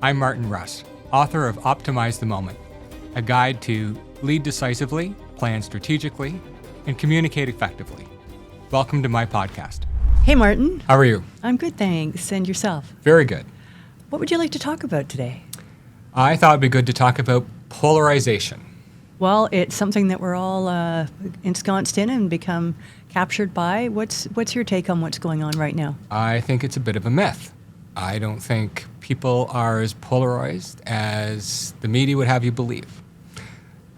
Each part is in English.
I'm Martin Russ, author of Optimize the Moment, a guide to lead decisively, plan strategically, and communicate effectively. Welcome to my podcast. Hey, Martin. How are you? I'm good, thanks. And yourself? Very good. What would you like to talk about today? I thought it'd be good to talk about polarization. Well, it's something that we're all ensconced in and become captured by. What's your take on what's going on right now? I think it's a bit of a myth. I don't think people are as polarized as the media would have you believe.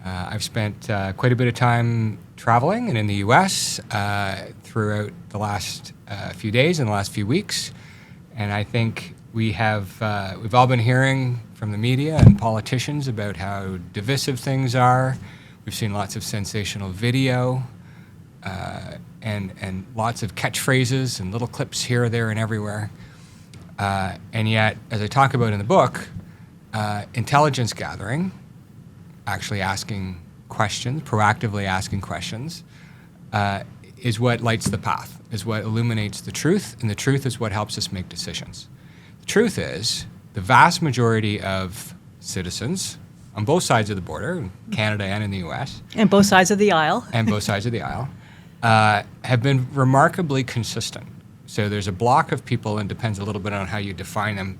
I've spent quite a bit of time traveling and in the U.S. Throughout the last few days and the last few weeks, and I think we've all been hearing from the media and politicians about how divisive things are. We've seen lots of sensational video and lots of catchphrases and little clips here, there, and everywhere. And yet, as I talk about in the book, intelligence gathering, actually asking questions, proactively asking questions, is what lights the path, is what illuminates the truth, and the truth is what helps us make decisions. The truth is, the vast majority of citizens on both sides of the border, in Canada and in the U.S. And both sides of the aisle. And both sides of the aisle, have been remarkably consistent. So there's a block of people, and depends a little bit on how you define them,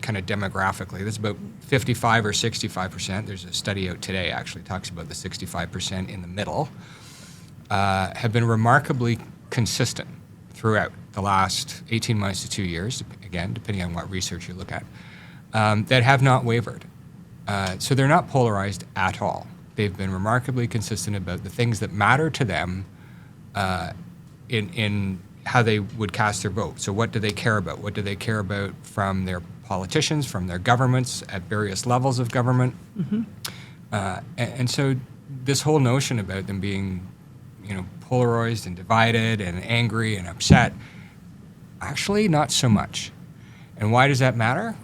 kind of demographically. There's about 55 or 65%. There's a study out today actually talks about the 65% in the middle, have been remarkably consistent throughout the last 18 months to 2 years, again, depending on what research you look at, that have not wavered. So they're not polarized at all. They've been remarkably consistent about the things that matter to them in how they would cast their vote. So what do they care about? What do they care about from their politicians, from their governments at various levels of government? Mm-hmm. And so this whole notion about them being, polarized and divided and angry and upset, actually not so much. And why does that matter?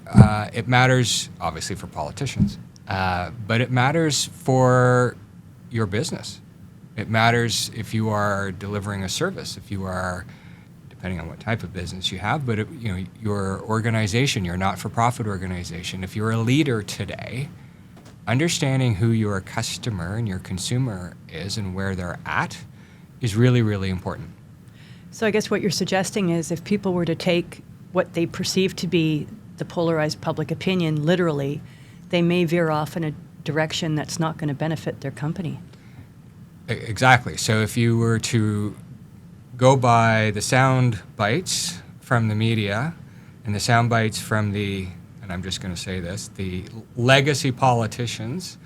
It matters, obviously, for politicians, but it matters for your business. It matters if you are delivering a service, if you are, depending on what type of business you have, but your organization, your not-for-profit organization, if you're a leader today, understanding who your customer and your consumer is and where they're at is really, really important. So I guess what you're suggesting is if people were to take what they perceive to be the polarized public opinion literally, they may veer off in a direction that's not going to benefit their company. Exactly. So if you were to go by the sound bites from the media and the sound bites from and I'm just going to say this, the legacy politicians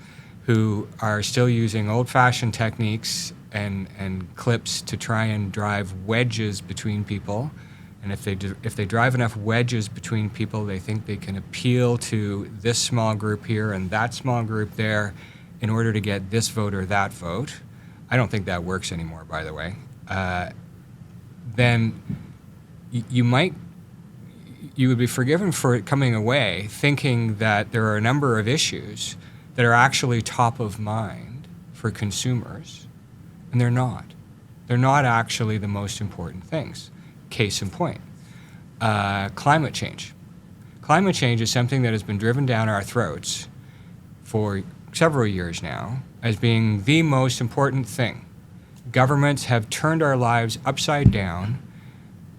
who are still using old-fashioned techniques and clips to try and drive wedges between people. And if they drive enough wedges between people, they think they can appeal to this small group here and that small group there in order to get this vote or that vote. I don't think that works anymore, by the way. Then you would be forgiven for coming away thinking that there are a number of issues that are actually top of mind for consumers, and they're not. They're not actually the most important things. Case in point, climate change. Climate change is something that has been driven down our throats for several years now as being the most important thing. Governments have turned our lives upside down,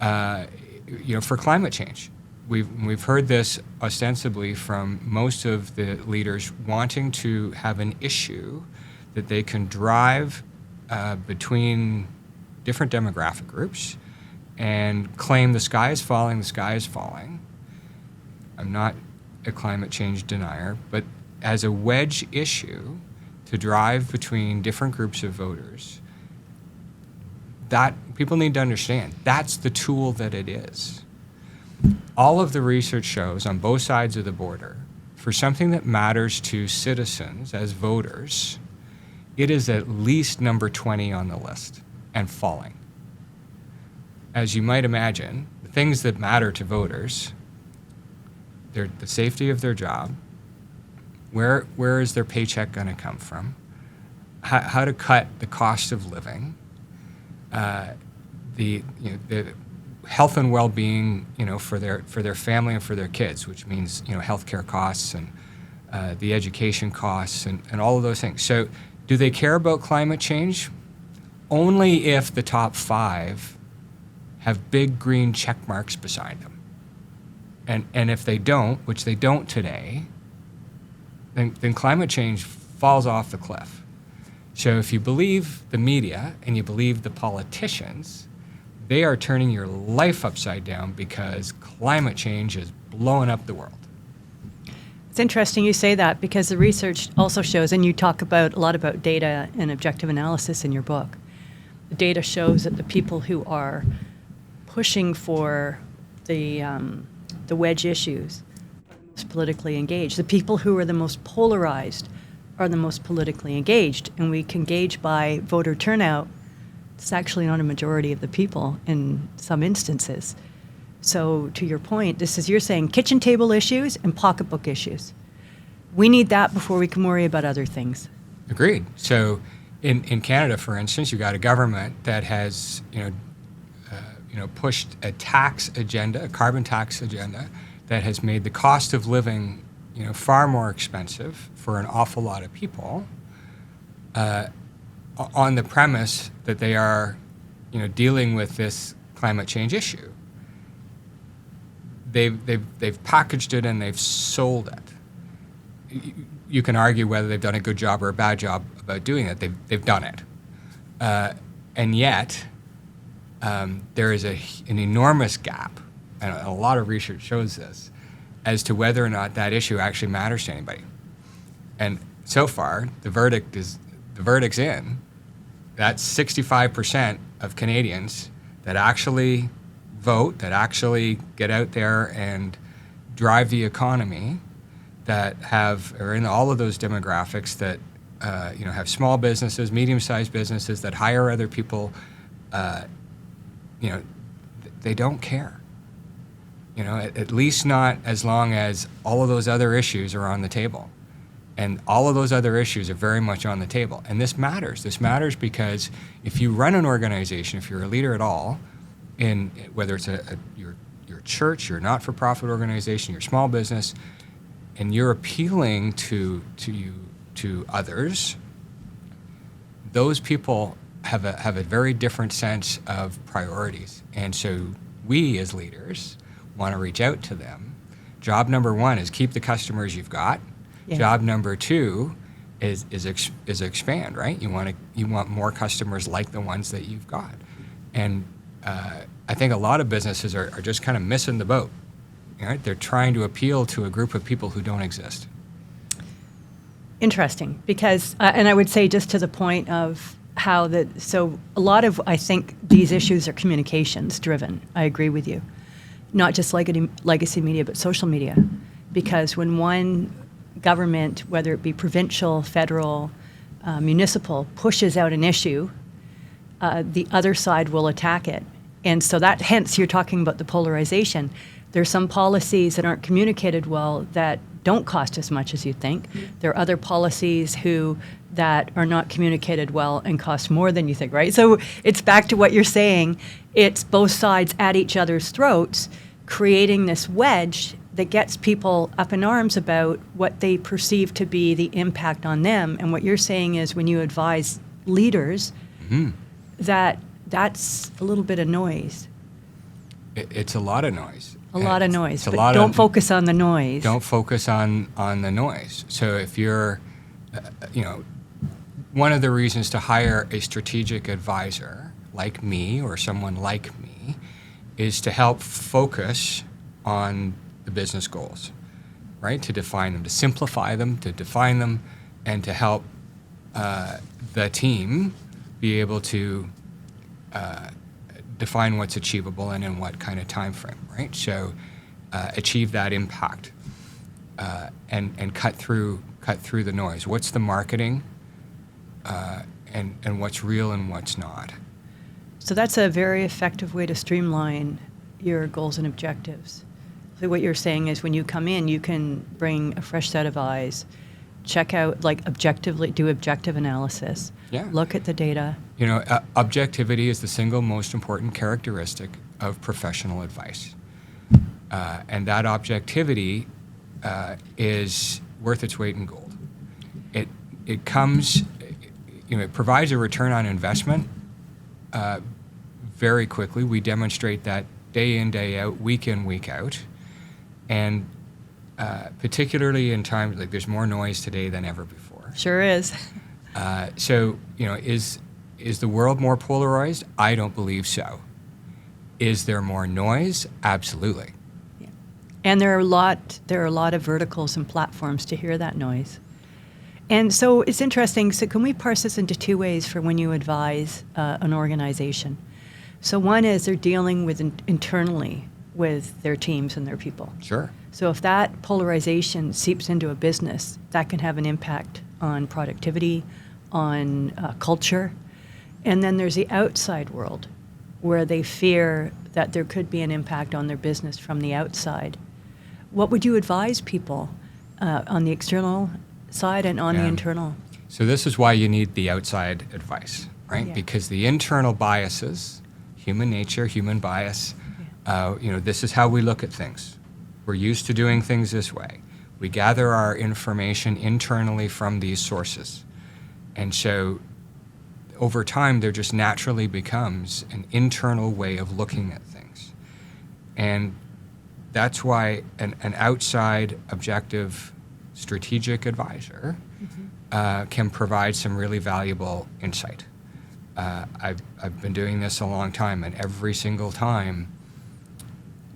for climate change. We've heard this ostensibly from most of the leaders wanting to have an issue that they can drive between different demographic groups and claim the sky is falling, the sky is falling. I'm not a climate change denier, but as a wedge issue to drive between different groups of voters, that people need to understand, that's the tool that it is. All of the research shows on both sides of the border, for something that matters to citizens as voters, it is at least number 20 on the list and falling. As you might imagine, the things that matter to voters, the safety of their job, where is their paycheck going to come from, how to cut the cost of living, health and well-being, for their family and for their kids, which means, healthcare costs and the education costs and all of those things. So do they care about climate change? Only if the top 5 have big green check marks beside them. And if they don't, which they don't today, then climate change falls off the cliff. So if you believe the media and you believe the politicians, they are turning your life upside down because climate change is blowing up the world. It's interesting you say that, because the research also shows, and you talk a lot about data and objective analysis in your book. The data shows that the people who are pushing for the wedge issues are the most politically engaged. The people who are the most polarized are the most politically engaged, and we can gauge by voter turnout. It's actually not a majority of the people in some instances. So to your point, you're saying kitchen table issues and pocketbook issues. We need that before we can worry about other things. Agreed. So in Canada, for instance, you've got a government that has pushed a tax agenda, a carbon tax agenda, that has made the cost of living far more expensive for an awful lot of people, on the premise that they are dealing with this climate change issue. They've packaged it and they've sold it. You can argue whether they've done a good job or a bad job about doing it. They've done it, and yet there is an enormous gap, and a lot of research shows this, as to whether or not that issue actually matters to anybody. And so far, the verdict's in. That's 65% of Canadians that actually vote, that actually get out there and drive the economy, that are in all of those demographics, that have small businesses, medium-sized businesses, that hire other people. They don't care. At least not as long as all of those other issues are on the table. And all of those other issues are very much on the table. And this matters. This matters because if you run an organization, if you're a leader at all, in whether it's your church, your not-for-profit organization, your small business, and you're appealing to others, those people have a very different sense of priorities. And so we as leaders want to reach out to them. Job number 1 is keep the customers you've got. Yeah. Job number 2 is expand, right? You want more customers like the ones that you've got. And I think a lot of businesses are just kind of missing the boat. Right? They're trying to appeal to a group of people who don't exist. Interesting, because, and I would say just to the point of how so a lot of, I think, these issues are communications driven. I agree with you. Not just legacy media, but social media. Because when one government, whether it be provincial, federal, municipal, pushes out an issue, the other side will attack it. And so hence you're talking about the polarization. There's some policies that aren't communicated well that don't cost as much as you think. There are other policies that are not communicated well and cost more than you think, right? So it's back to what you're saying. It's both sides at each other's throats, creating this wedge that gets people up in arms about what they perceive to be the impact on them. And what you're saying is when you advise leaders, that's a little bit of noise. It's a lot of noise. A lot of noise, but don't focus on the noise. Don't focus on the noise. So if you're, one of the reasons to hire a strategic advisor like me or someone like me is to help focus on the business goals, right? To define them, to simplify them, to define them, and to help the team be able to define what's achievable and in what kind of time frame, right? So achieve that impact and cut through the noise. What's the marketing and what's real and what's not? So that's a very effective way to streamline your goals and objectives. So what you're saying is when you come in, you can bring a fresh set of eyes, check out, objectively, do objective analysis, look at the data. Objectivity is the single most important characteristic of professional advice. And that objectivity is worth its weight in gold. It comes, it provides a return on investment very quickly. We demonstrate that day in, day out, week in, week out. And particularly in times, like there's more noise today than ever before. Sure is. So, is the world more polarized? I don't believe so. Is there more noise? Absolutely. Yeah. And there are a lot of verticals and platforms to hear that noise. And so it's interesting. So can we parse this into two ways for when you advise an organization? So one is they're dealing with internally with their teams and their people. Sure. So if that polarization seeps into a business, that can have an impact on productivity, on culture. And then there's the outside world where they fear that there could be an impact on their business from the outside. What would you advise people on the external side and on the internal? So this is why you need the outside advice, right? Yeah. Because the internal biases, human nature, human bias, this is how we look at things. We're used to doing things this way. We gather our information internally from these sources. And so over time, there just naturally becomes an internal way of looking at things. And that's why an outside, objective, strategic advisor can provide some really valuable insight. I've been doing this a long time, and every single time,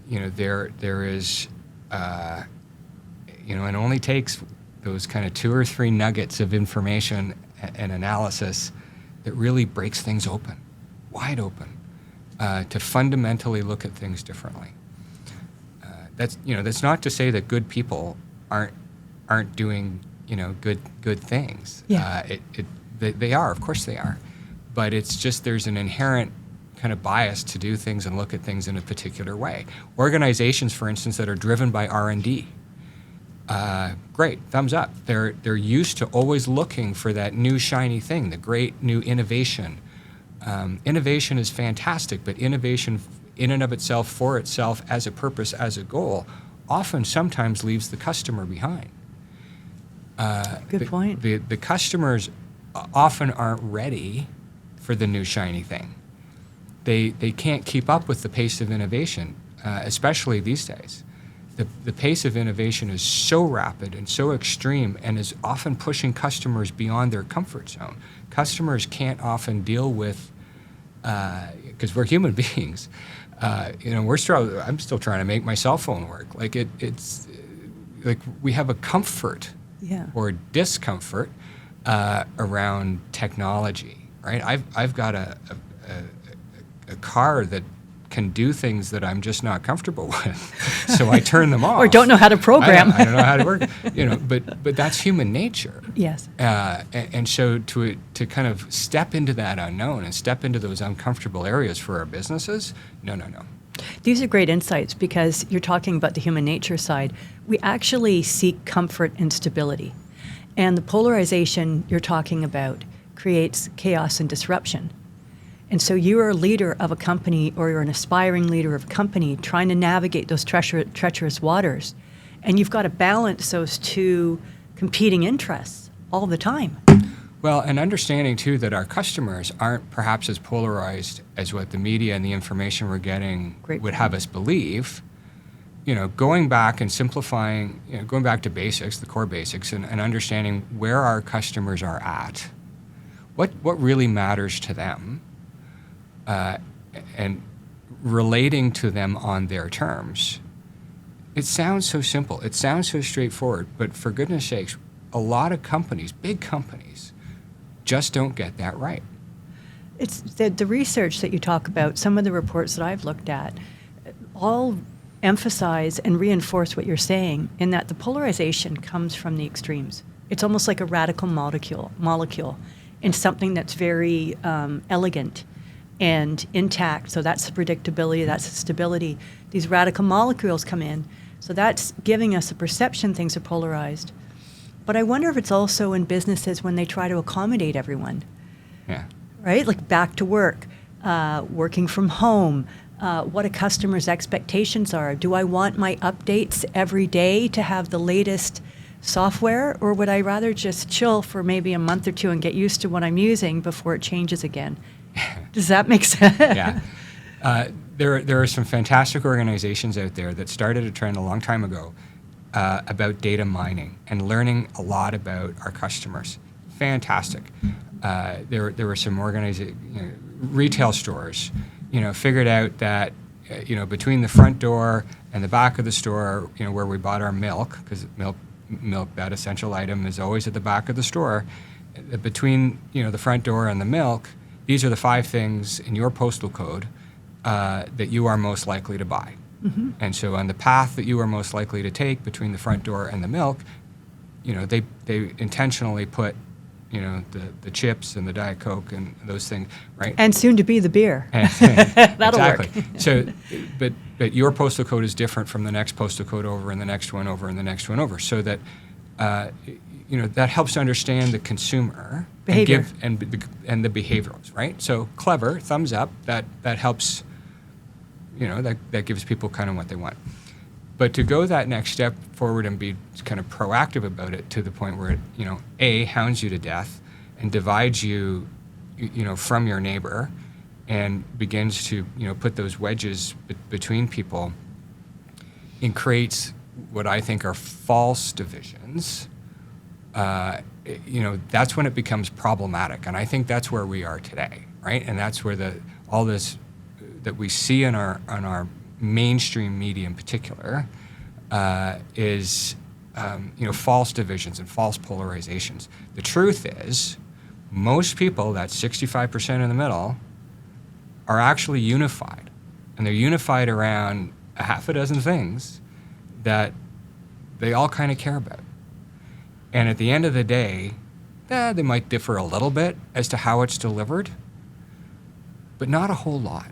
there is, it only takes those kind of 2 or 3 nuggets of information and analysis that really breaks things open, wide open, to fundamentally look at things differently. That's not to say that good people aren't doing good things. Yeah. They are, of course they are, but it's just there's an inherent kind of bias to do things and look at things in a particular way. Organizations, for instance, that are driven by R&D, great, thumbs up. They're used to always looking for that new shiny thing, the great new innovation. Innovation is fantastic, but innovation in and of itself, for itself, as a purpose, as a goal, often sometimes leaves the customer behind. Good point. The customers often aren't ready for the new shiny thing. They can't keep up with the pace of innovation, especially these days. The pace of innovation is so rapid and so extreme and is often pushing customers beyond their comfort zone. Customers can't often deal with, because we're human beings, we're struggling. I'm still trying to make my cell phone work. Like it's like we have a comfort or discomfort around technology, right? I've got a car that can do things that I'm just not comfortable with, so I turn them off. Or don't know how to program. I don't know how to work. But that's human nature. Yes. And so to kind of step into that unknown and step into those uncomfortable areas for our businesses, no. These are great insights because you're talking about the human nature side. We actually seek comfort and stability. And the polarization you're talking about creates chaos and disruption. And so you're a leader of a company, or you're an aspiring leader of a company trying to navigate those treacherous waters. And you've got to balance those two competing interests all the time. Well, and understanding, too, that our customers aren't perhaps as polarized as what the media and the information we're getting would have us believe. Going back and simplifying, going back to basics, the core basics, and understanding where our customers are at, what really matters to them, and relating to them on their terms. It sounds so simple. It sounds so straightforward. But for goodness sakes, a lot of companies, big companies, just don't get that right. It's the research that you talk about, some of the reports that I've looked at, all emphasize and reinforce what you're saying in that the polarization comes from the extremes. It's almost like a radical molecule in something that's very elegant and intact. So that's the predictability, that's the stability. These radical molecules come in. So that's giving us a perception things are polarized. But I wonder if it's also in businesses when they try to accommodate everyone. Yeah. Right? Like back to work, working from home, what a customer's expectations are. Do I want my updates every day to have the latest software, or would I rather just chill for maybe a month or two and get used to what I'm using before it changes again? Does that make sense? Yeah. There are some fantastic organizations out there that started a trend a long time ago about data mining and learning a lot about our customers. Fantastic. There were some retail stores, figured out that, between the front door and the back of the store, where we bought our milk, because milk, that essential item, is always at the back of the store. Between, the front door and the milk, these are the 5 things in your postal code that you are most likely to buy. Mm-hmm. And so on the path that you are most likely to take between the front door and the milk, they intentionally put, the chips and the Diet Coke and those things, right? And soon to be the beer. That'll exactly. work. So, but your postal code is different from the next postal code over and the next one over and the next one over, so that that helps to understand the consumer behavior and the behaviorals, right? So clever, thumbs up. That helps. That gives people kind of what they want. But to go that next step forward and be kind of proactive about it to the point where it, A, hounds you to death and divides you, from your neighbor, and begins to, put those wedges between people, and creates what I think are false divisions. That's when it becomes problematic, and I think that's where we are today, right? And that's where all this that we see on our mainstream media in particular is false divisions and false polarizations. The truth is, most people, that 65% in the middle, are actually unified, and they're unified around a half a dozen things that they all kind of care about. And at the end of the day, they might differ a little bit as to how it's delivered, but not a whole lot,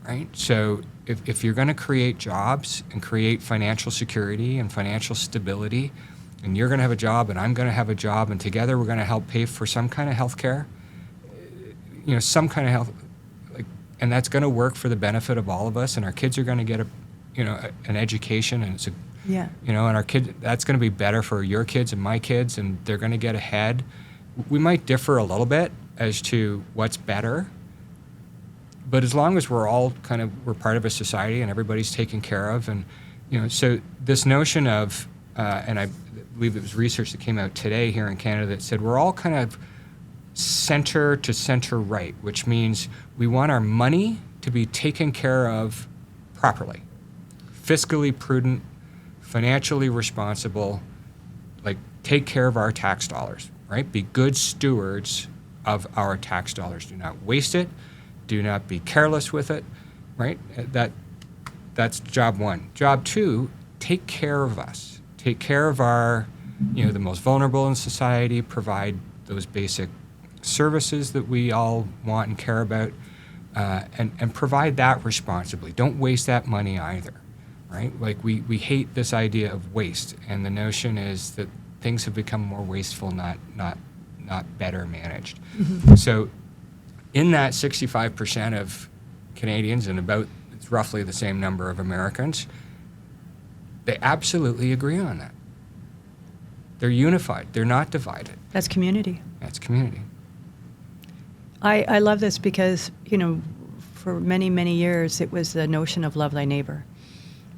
right? So if you're going to create jobs and create financial security and financial stability, and you're going to have a job and I'm going to have a job, and together we're going to help pay for some kind of health care, some kind of health, and that's going to work for the benefit of all of us, and our kids are going to get an education, and and our kids, that's going to be better for your kids and my kids, and they're going to get ahead. We might differ a little bit as to what's better, but as long as we're part of a society and everybody's taken care of, and so this notion of, and I believe it was research that came out today here in Canada that said we're all kind of center to center right, which means we want our money to be taken care of properly, fiscally prudent, financially responsible, take care of our tax dollars, right? Be good stewards of our tax dollars. Do not waste it. Do not be careless with it, right? That's job one. Job two, take care of us. Take care of our, the most vulnerable in society, provide those basic services that we all want and care about, and provide that responsibly. Don't waste that money either, right? We hate this idea of waste, and the notion is that things have become more wasteful, not better managed. Mm-hmm. So in that 65% of Canadians, and it's roughly the same number of Americans, they absolutely agree on that. They're unified. They're not divided. That's community. That's community. I love this because, for many, many years, it was the notion of love thy neighbor.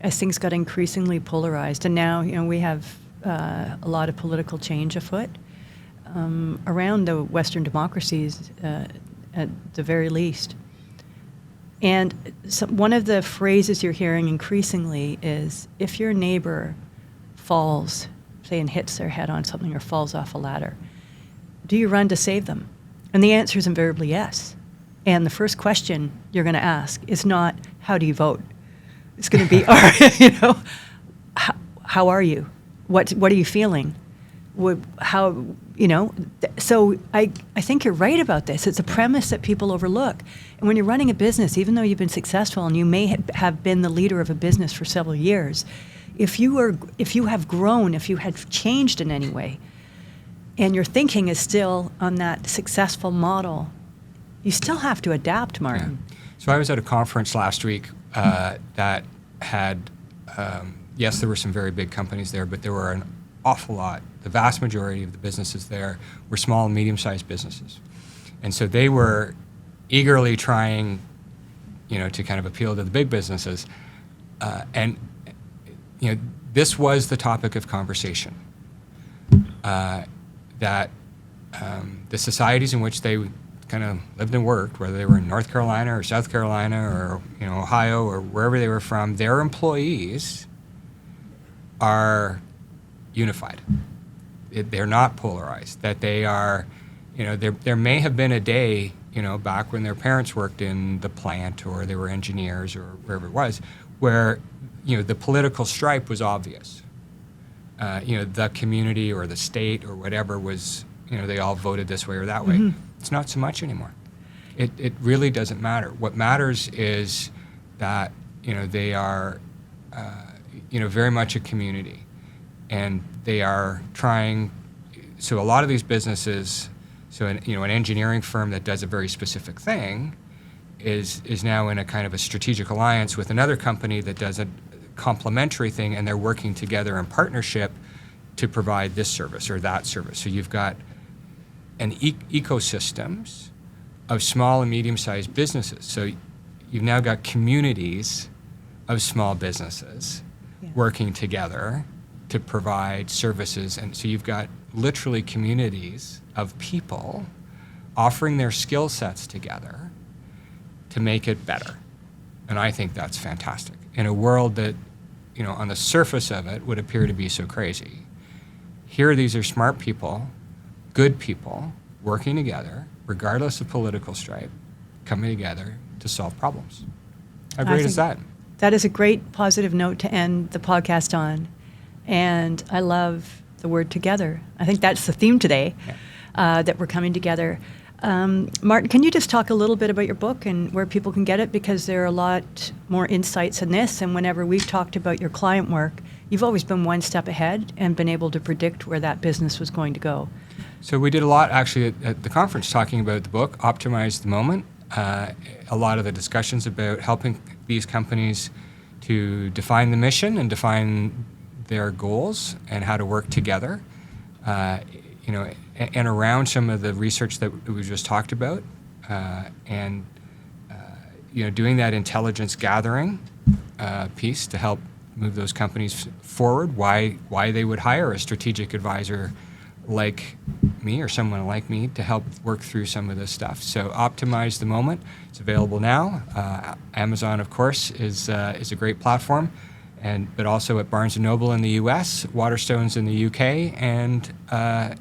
As things got increasingly polarized, and now, we have a lot of political change afoot around the Western democracies, at the very least. And one of the phrases you're hearing increasingly is, if your neighbor falls, say, and hits their head on something or falls off a ladder, do you run to save them? And the answer is invariably yes. And the first question you're going to ask is not, how do you vote? It's going to be, how are you? What are you feeling? So I think you're right about this. It's a premise that people overlook. And when you're running a business, even though you've been successful and you may have been the leader of a business for several years, if you have grown, if you have changed in any way, and your thinking is still on that successful model, you still have to adapt, Martin. Yeah. So I was at a conference last week that had, yes, there were some very big companies there, but there were an awful lot. The vast majority of the businesses there were small and medium-sized businesses. And so they were eagerly trying, to kind of appeal to the big businesses. And this was the topic of conversation, that the societies in which they kind of lived and worked, whether they were in North Carolina or South Carolina or Ohio or wherever they were from, their employees are unified. They're not polarized. That they are, there may have been a day, back when their parents worked in the plant or they were engineers or wherever it was, where the political stripe was obvious. The community or the state or whatever was, they all voted this way or that way. Mm-hmm. It's not so much anymore. It really doesn't matter. What matters is that, they are, very much a community. And they are trying, so a lot of these businesses, so an engineering firm that does a very specific thing is now in a kind of a strategic alliance with another company that does a complementary thing, and they're working together in partnership to provide this service or that service. So you've got an ecosystems of small and medium-sized businesses. So you've now got communities of small businesses working together to provide services. And so you've got literally communities of people offering their skill sets together to make it better. And I think that's fantastic. In a world that, on the surface of it would appear to be so crazy. Here, these are smart people, good people, working together, regardless of political stripe, coming together to solve problems. How great is that? That is a great positive note to end the podcast on. And I love the word together. I think that's the theme today, that we're coming together. Martin, can you just talk a little bit about your book and where people can get it? Because there are a lot more insights in this. And whenever we've talked about your client work, you've always been one step ahead and been able to predict where that business was going to go. So we did a lot actually at the conference talking about the book, Optimize the Moment. A lot of the discussions about helping these companies to define the mission and define their goals and how to work together, and around some of the research that we just talked about, and doing that intelligence gathering piece to help move those companies forward. Why they would hire a strategic advisor like me or someone like me to help work through some of this stuff. So Optimize the Moment. It's available now. Amazon, of course, is a great platform. But also at Barnes & Noble in the U.S., Waterstones in the U.K., and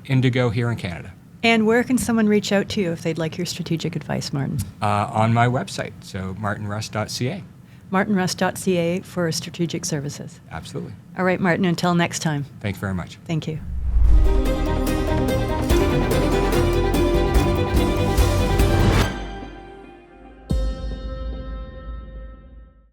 Indigo here in Canada. And where can someone reach out to you if they'd like your strategic advice, Martin? On my website, so martinruss.ca. martinruss.ca for strategic services. Absolutely. All right, Martin, until next time. Thank you very much. Thank you.